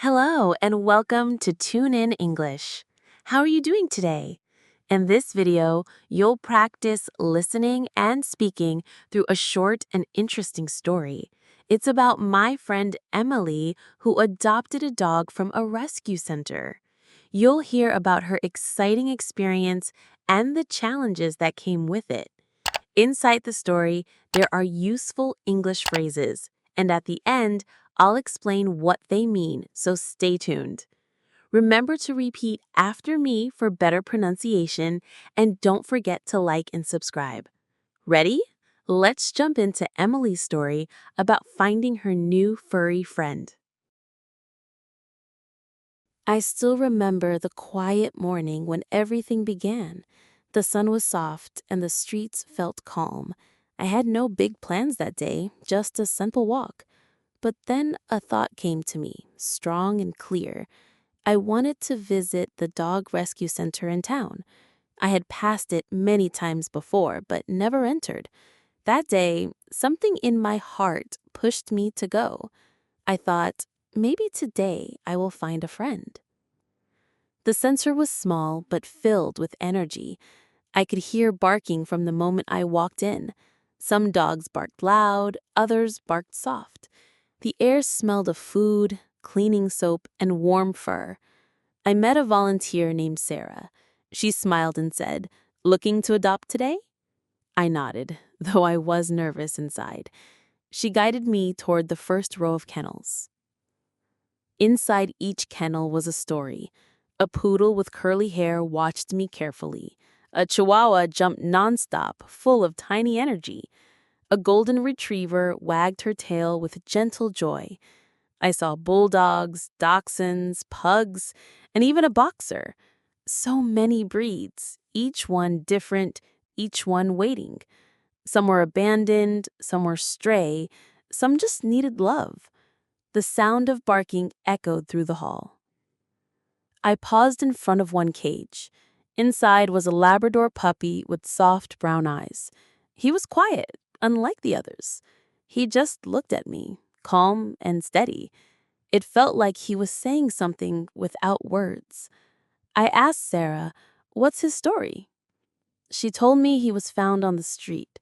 Hello and welcome to Tune In English. How are you doing today? In this video, you'll practice listening and speaking through a short and interesting story. It's about my friend Emily who adopted a dog from a rescue center. You'll hear about her exciting experience and the challenges that came with it. Inside the story, there are useful English phrases, and at the end, I'll explain what they mean, so stay tuned. Remember to repeat after me for better pronunciation, and don't forget to like and subscribe. Ready? Let's jump into Emily's story about finding her new furry friend. I still remember the quiet morning when everything began. The sun was soft and the streets felt calm. I had no big plans that day, just a simple walk. But then a thought came to me, strong and clear. I wanted to visit the dog rescue center in town. I had passed it many times before, but never entered. That day, something in my heart pushed me to go. I thought, maybe today I will find a friend. The center was small but filled with energy. I could hear barking from the moment I walked in. Some dogs barked loud, others barked soft. The air smelled of food, cleaning soap, and warm fur. I met a volunteer named Sarah. She smiled and said, "Looking to adopt today?" I nodded, though I was nervous inside. She guided me toward the first row of kennels. Inside each kennel was a story. A poodle with curly hair watched me carefully. A chihuahua jumped nonstop, full of tiny energy. A golden retriever wagged her tail with gentle joy. I saw bulldogs, dachshunds, pugs, and even a boxer. So many breeds, each one different, each one waiting. Some were abandoned, some were stray, some just needed love. The sound of barking echoed through the hall. I paused in front of one cage. Inside was a Labrador puppy with soft brown eyes. He was quiet, unlike the others. He just looked at me, calm and steady. It felt like he was saying something without words. I asked Sarah, "What's his story?" She told me he was found on the street,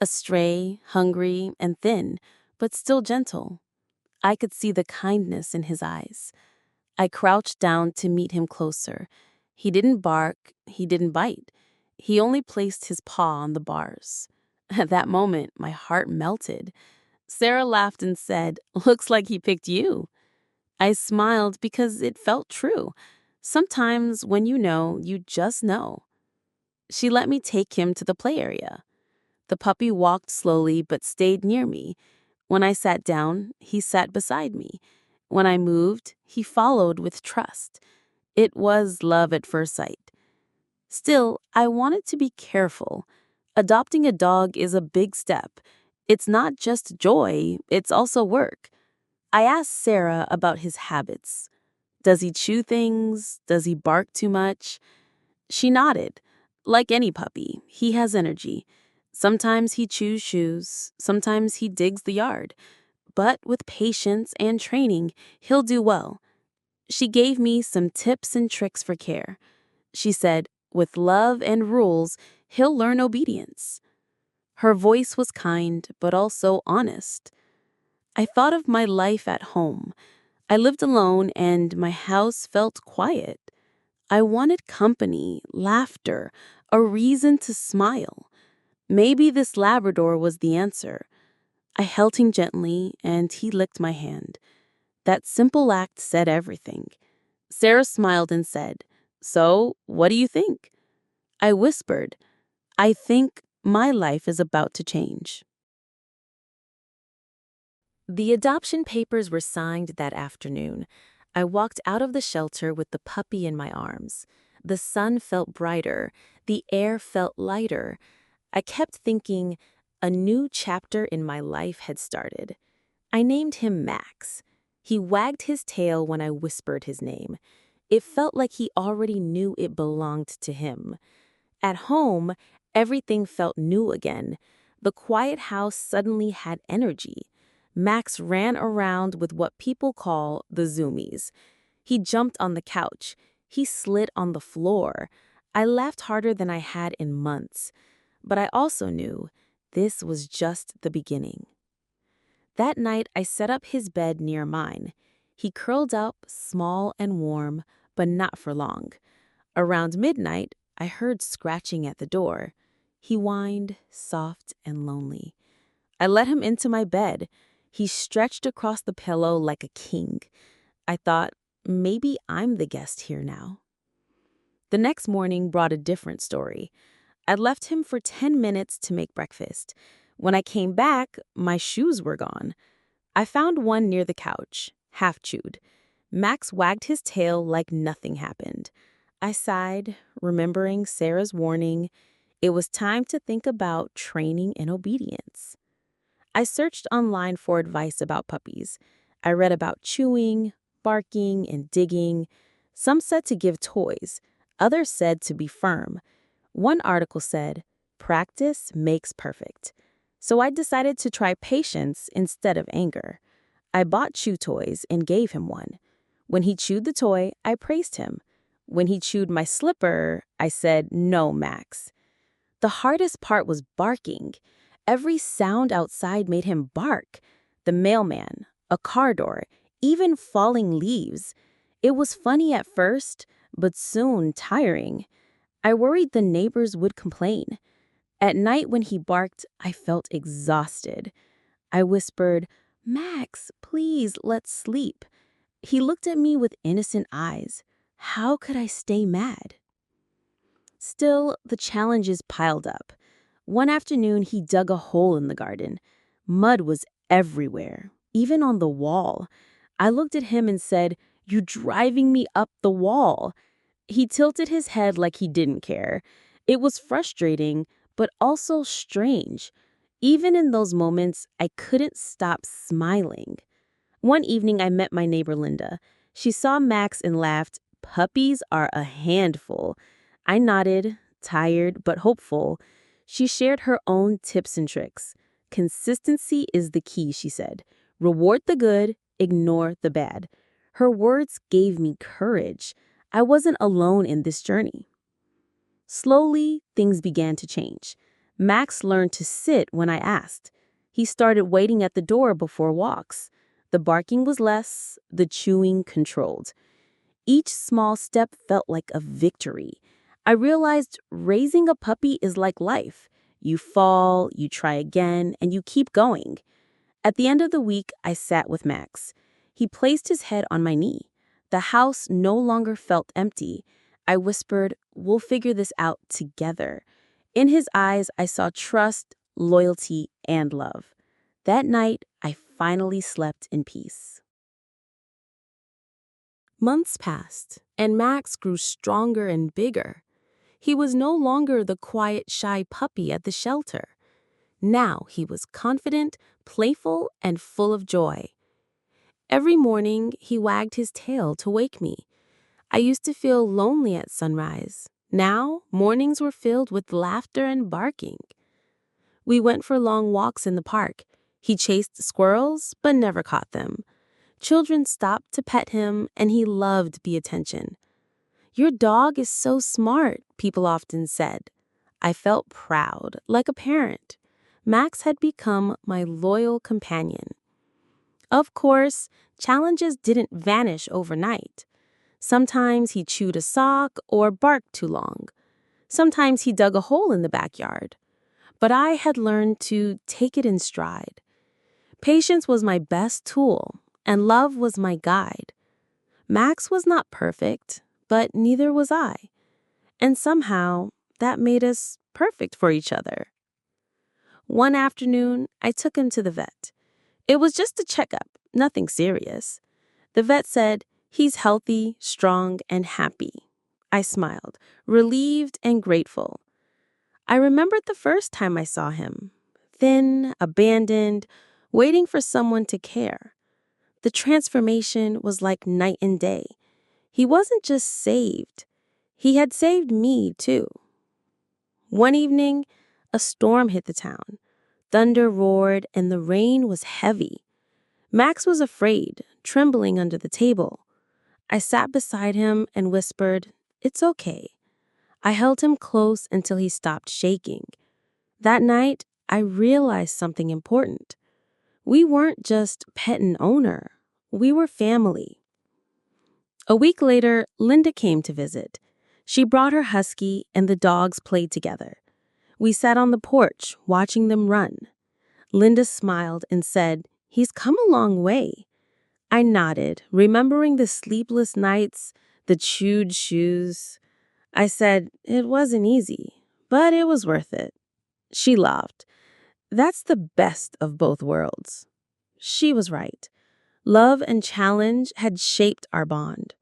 a stray, hungry, and thin, but still gentle. I could see the kindness in his eyes. I crouched down to meet him closer. He didn't bark, he didn't bite. He only placed his paw on the bars. At that moment, my heart melted. Sarah laughed and said, "Looks like he picked you." I smiled because it felt true. Sometimes when you just know. She let me take him to the play area. The puppy walked slowly but stayed near me. When I sat down, he sat beside me. When I moved, he followed with trust. It was love at first sight. Still, I wanted to be careful. Adopting a dog is a big step. It's not just joy, it's also work. I asked Sarah about his habits. Does he chew things? Does he bark too much? She nodded. Like any puppy, he has energy. Sometimes he chews shoes, sometimes he digs the yard. But with patience and training, he'll do well. She gave me some tips and tricks for care. She said, with love and rules, he'll learn obedience. Her voice was kind, but also honest. I thought of my life at home. I lived alone and my house felt quiet. I wanted company, laughter, a reason to smile. Maybe this Labrador was the answer. I held him gently and he licked my hand. That simple act said everything. Sarah smiled and said, "So, what do you think?" I whispered, "I think my life is about to change." The adoption papers were signed that afternoon. I walked out of the shelter with the puppy in my arms. The sun felt brighter. The air felt lighter. I kept thinking a new chapter in my life had started. I named him Max. He wagged his tail when I whispered his name. It felt like he already knew it belonged to him. At home, everything felt new again. The quiet house suddenly had energy. Max ran around with what people call the zoomies. He jumped on the couch. He slid on the floor. I laughed harder than I had in months. But I also knew this was just the beginning. That night, I set up his bed near mine. He curled up, small and warm, but not for long. Around midnight, I heard scratching at the door. He whined, soft and lonely. I let him into my bed. He stretched across the pillow like a king. I thought, maybe I'm the guest here now. The next morning brought a different story. I left him for 10 minutes to make breakfast. When I came back, my shoes were gone. I found one near the couch, half chewed. Max wagged his tail like nothing happened. I sighed, remembering Sarah's warning. It was time to think about training and obedience. I searched online for advice about puppies. I read about chewing, barking, and digging. Some said to give toys. Others said to be firm. One article said, "Practice makes perfect." So I decided to try patience instead of anger. I bought chew toys and gave him one. When he chewed the toy, I praised him. When he chewed my slipper, I said, "No, Max." The hardest part was barking. Every sound outside made him bark. The mailman, a car door, even falling leaves. It was funny at first, but soon tiring. I worried the neighbors would complain. At night when he barked, I felt exhausted. I whispered, "Max, please, let's sleep." He looked at me with innocent eyes. How could I stay mad? Still, the challenges piled up. One afternoon, he dug a hole in the garden. Mud was everywhere, even on the wall. I looked at him and said, "You're driving me up the wall." He tilted his head like he didn't care. It was frustrating, but also strange. Even in those moments, I couldn't stop smiling. One evening, I met my neighbor Linda. She saw Max and laughed. "Puppies are a handful." I nodded, tired but hopeful. She shared her own tips and tricks. "Consistency is the key," she said. "Reward the good, ignore the bad." Her words gave me courage. I wasn't alone in this journey. Slowly, things began to change. Max learned to sit when I asked. He started waiting at the door before walks. The barking was less, the chewing controlled. Each small step felt like a victory. I realized raising a puppy is like life. You fall, you try again, and you keep going. At the end of the week, I sat with Max. He placed his head on my knee. The house no longer felt empty. I whispered, "We'll figure this out together." In his eyes, I saw trust, loyalty, and love. That night, I finally slept in peace. Months passed, and Max grew stronger and bigger. He was no longer the quiet, shy puppy at the shelter. Now he was confident, playful, and full of joy. Every morning, he wagged his tail to wake me. I used to feel lonely at sunrise. Now, mornings were filled with laughter and barking. We went for long walks in the park. He chased squirrels, but never caught them. Children stopped to pet him, and he loved the attention. "Your dog is so smart," people often said. I felt proud, like a parent. Max had become my loyal companion. Of course, challenges didn't vanish overnight. Sometimes he chewed a sock or barked too long. Sometimes he dug a hole in the backyard. But I had learned to take it in stride. Patience was my best tool, and love was my guide. Max was not perfect, but neither was I. And somehow, that made us perfect for each other. One afternoon, I took him to the vet. It was just a checkup, nothing serious. The vet said, "He's healthy, strong, and happy." I smiled, relieved and grateful. I remembered the first time I saw him. Thin, abandoned, waiting for someone to care. The transformation was like night and day. He wasn't just saved. He had saved me, too. One evening, a storm hit the town. Thunder roared and the rain was heavy. Max was afraid, trembling under the table. I sat beside him and whispered, "It's okay." I held him close until he stopped shaking. That night, I realized something important. We weren't just pet and owner. We were family. A week later, Linda came to visit. She brought her husky and the dogs played together. We sat on the porch, watching them run. Linda smiled and said, "He's come a long way." I nodded, remembering the sleepless nights, the chewed shoes. I said, "It wasn't easy, but it was worth it." She laughed. "That's the best of both worlds." She was right. Love and challenge had shaped our bond.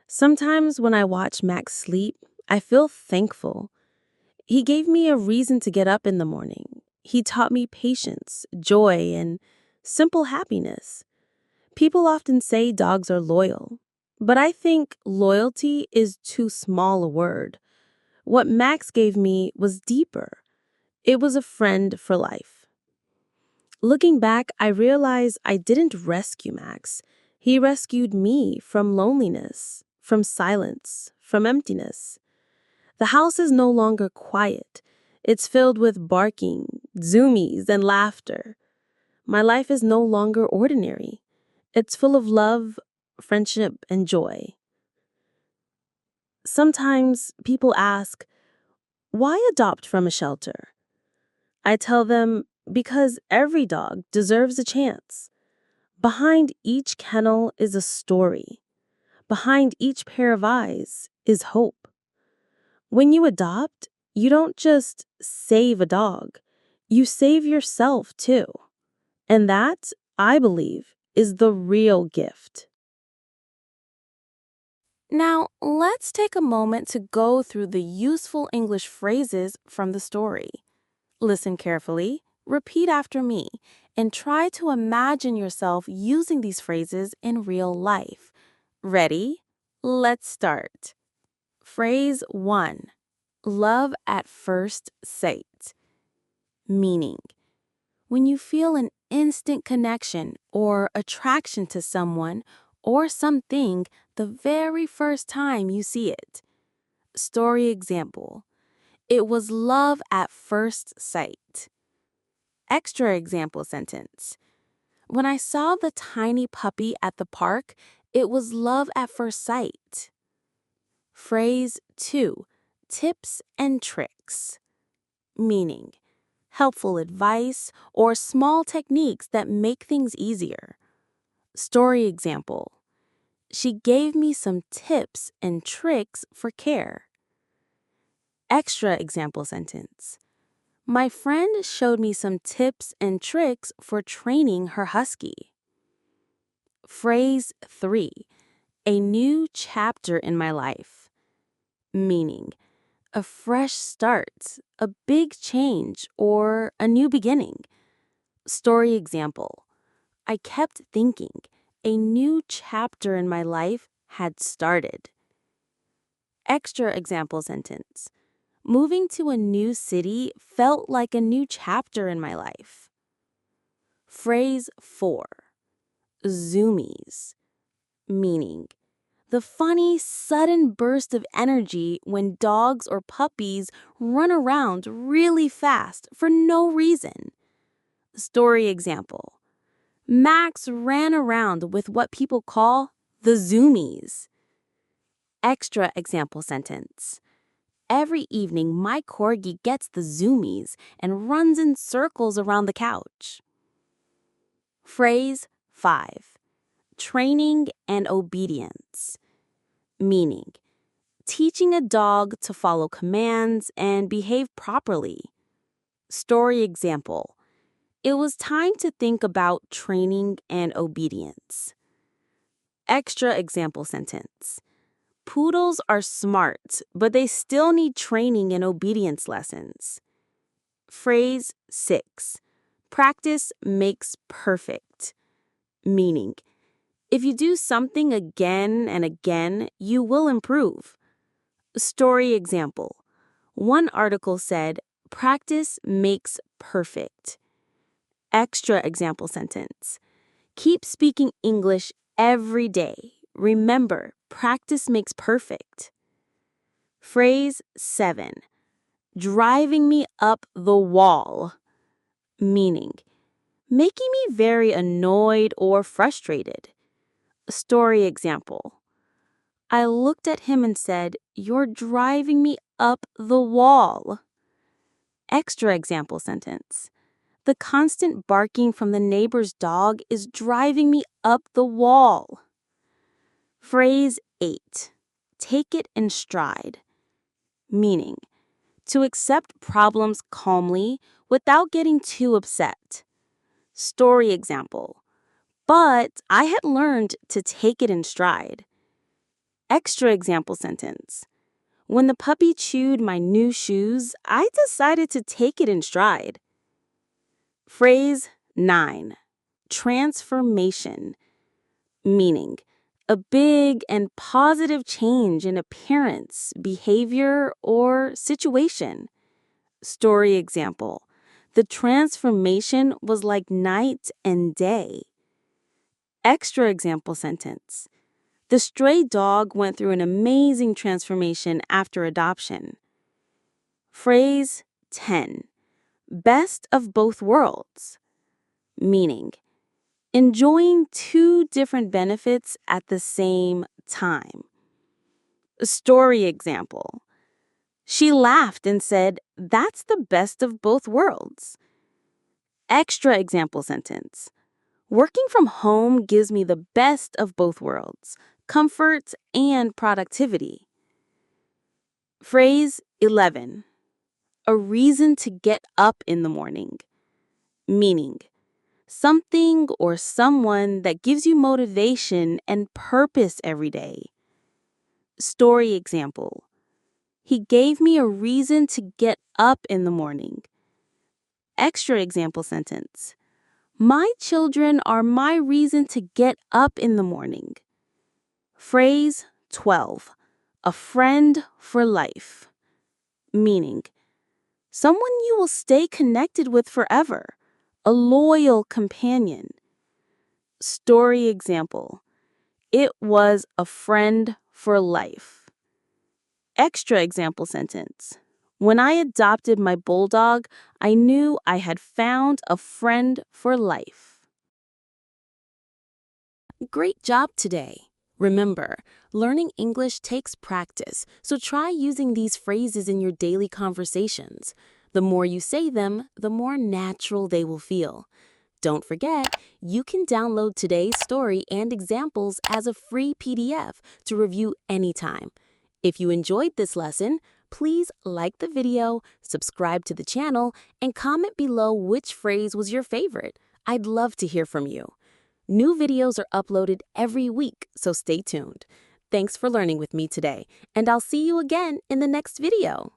Sometimes when I watch Max sleep, I feel thankful. He gave me a reason to get up in the morning. He taught me patience, joy, and simple happiness. People often say dogs are loyal, but I think loyalty is too small a word. What Max gave me was deeper. It was a friend for life. Looking back, I realize I didn't rescue Max. He rescued me from loneliness, from silence, from emptiness. The house is no longer quiet. It's filled with barking, zoomies, and laughter. My life is no longer ordinary. It's full of love, friendship, and joy. Sometimes people ask, why adopt from a shelter? I tell them, because every dog deserves a chance. Behind each kennel is a story. Behind each pair of eyes is hope. When you adopt, you don't just save a dog, you save yourself too. And that, I believe, is the real gift. Now, let's take a moment to go through the useful English phrases from the story. Listen carefully, repeat after me, and try to imagine yourself using these phrases in real life. Ready? Let's start. Phrase 1. Love at first sight. Meaning, when you feel an instant connection or attraction to someone or something the very first time you see it. Story example. It was love at first sight. Extra example sentence. When I saw the tiny puppy at the park, it was love at first sight. Phrase 2. Tips and tricks. Meaning, helpful advice or small techniques that make things easier. Story example. She gave me some tips and tricks for care. Extra example sentence. My friend showed me some tips and tricks for training her husky. Phrase 3. A new chapter in my life. Meaning, a fresh start, a big change, or a new beginning. Story example. I kept thinking a new chapter in my life had started. Extra example sentence. Moving to a new city felt like a new chapter in my life. Phrase 4. Zoomies. Meaning, the funny, sudden burst of energy when dogs or puppies run around really fast for no reason. Story example. Max ran around with what people call the zoomies. Extra example sentence. Every evening, my corgi gets the zoomies and runs in circles around the couch. Phrase 5. Training and obedience. Meaning, teaching a dog to follow commands and behave properly. Story example. It was time to think about training and obedience. Extra example sentence. Poodles are smart, but they still need training and obedience lessons. Phrase 6. Practice makes perfect. Meaning, if you do something again and again, you will improve. Story example. One article said, practice makes perfect. Extra example sentence. Keep speaking English every day. Remember, practice makes perfect. Phrase 7. Driving me up the wall. Meaning, making me very annoyed or frustrated. Story example. I looked at him and said, "You're driving me up the wall." Extra example sentence. The constant barking from the neighbor's dog is driving me up the wall. Phrase 8. Take it in stride. Meaning, to accept problems calmly without getting too upset. Story example. But I had learned to take it in stride. Extra example sentence. When the puppy chewed my new shoes, I decided to take it in stride. Phrase 9. Transformation. Meaning, a big and positive change in appearance, behavior, or situation. Story example. The transformation was like night and day. Extra example sentence. The stray dog went through an amazing transformation after adoption. Phrase 10. Best of both worlds. Meaning, enjoying two different benefits at the same time. Story example. She laughed and said, "That's the best of both worlds." Extra example sentence. Working from home gives me the best of both worlds, comfort and productivity. Phrase 11. A reason to get up in the morning. Meaning, something or someone that gives you motivation and purpose every day. Story example. He gave me a reason to get up in the morning. Extra example sentence. My children are my reason to get up in the morning. Phrase 12. A friend for life. Meaning, someone you will stay connected with forever. A loyal companion. Story example. It was a friend for life. Extra example sentence. When I adopted my bulldog, I knew I had found a friend for life. Great job today! Remember, learning English takes practice, so try using these phrases in your daily conversations. The more you say them, the more natural they will feel. Don't forget, you can download today's story and examples as a free PDF to review anytime. If you enjoyed this lesson, please like the video, subscribe to the channel, and comment below which phrase was your favorite. I'd love to hear from you. New videos are uploaded every week, so stay tuned. Thanks for learning with me today, and I'll see you again in the next video.